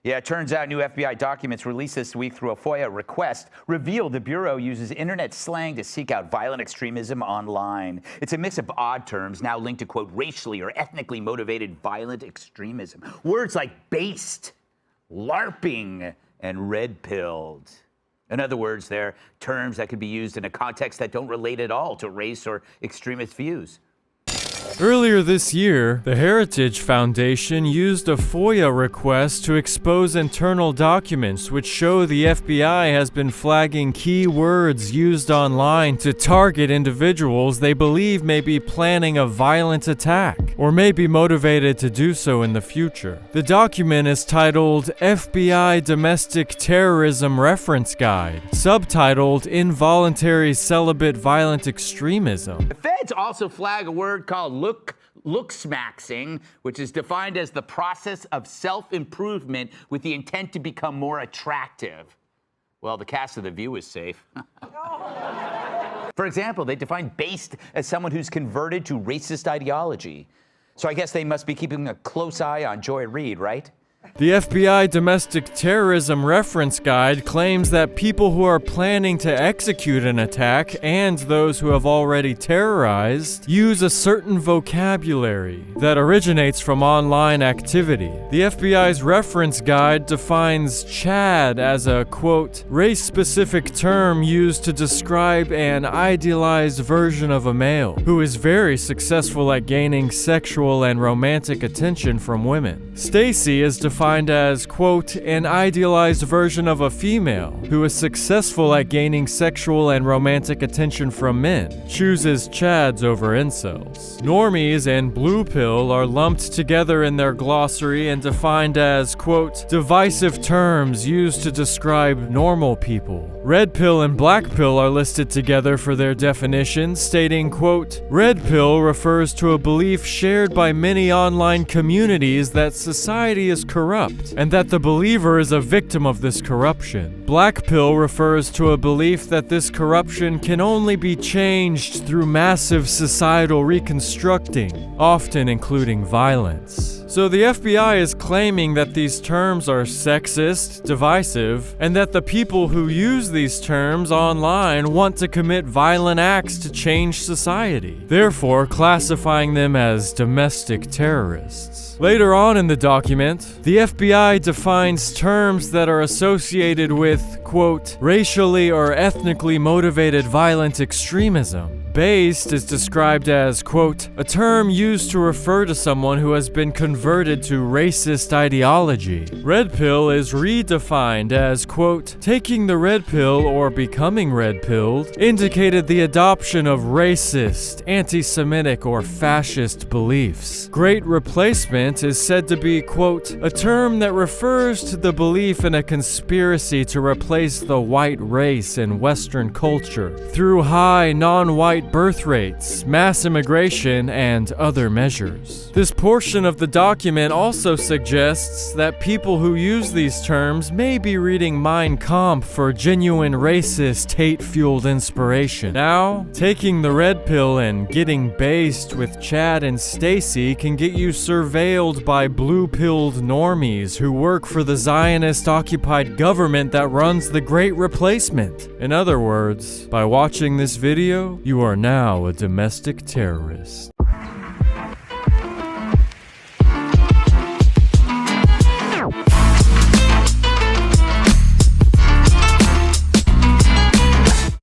Yeah, it turns out new FBI documents released this week through a FOIA request reveal the Bureau uses internet slang to seek out violent extremism online. It's a mix of odd terms now linked to, quote, racially or ethnically motivated violent extremism. Words like based, larping, and red-pilled. In other words, they're terms that could be used in a context that don't relate at all to race or extremist views. Earlier this year, the Heritage Foundation used a FOIA request to expose internal documents which show the FBI has been flagging key words used online to target individuals they believe may be planning a violent attack or may be motivated to do so in the future. The document is titled FBI Domestic Terrorism Reference Guide, subtitled Involuntary Celibate Violent Extremism. The feds also flag a word called looksmaxing, which is defined as the process of self-improvement with the intent to become more attractive. Well, the cast of The View is safe. For example, they define based as someone who's converted to racist ideology. So I guess they must be keeping a close eye on Joy Reid, right? The FBI Domestic Terrorism Reference Guide claims that people who are planning to execute an attack and those who have already terrorized use a certain vocabulary that originates from online activity. The FBI's reference guide defines Chad as a, quote, race-specific term used to describe an idealized version of a male who is very successful at gaining sexual and romantic attention from women. Stacy is defined as, quote, an idealized version of a female who is successful at gaining sexual and romantic attention from men, chooses Chads over incels. Normies and blue pill are lumped together in their glossary and defined as, quote, divisive terms used to describe normal people. Red pill and black pill are listed together for their definitions, stating, quote, red pill refers to a belief shared by many online communities that society is corrupt, and that the believer is a victim of this corruption. Black pill refers to a belief that this corruption can only be changed through massive societal reconstructing, often including violence. So the FBI is claiming that these terms are sexist, divisive, and that the people who use these terms online want to commit violent acts to change society, therefore classifying them as domestic terrorists. Later on in the document, the FBI defines terms that are associated with, quote, racially or ethnically motivated violent extremism. Based is described as, quote, a term used to refer to someone who has been converted to racist ideology. Red pill is redefined as, quote, taking the red pill or becoming red-pilled indicated the adoption of racist, anti-Semitic, or fascist beliefs. Great replacement is said to be, quote, a term that refers to the belief in a conspiracy to replace the white race in Western culture through high non-white birth rates, mass immigration, and other measures. This portion of the document also suggests that people who use these terms may be reading Mein Kampf for genuine racist, hate-fueled inspiration. Now, taking the red pill and getting based with Chad and Stacy can get you surveilled by blue-pilled normies who work for the Zionist-occupied government that runs the Great Replacement. In other words, by watching this video, you are now a domestic terrorist.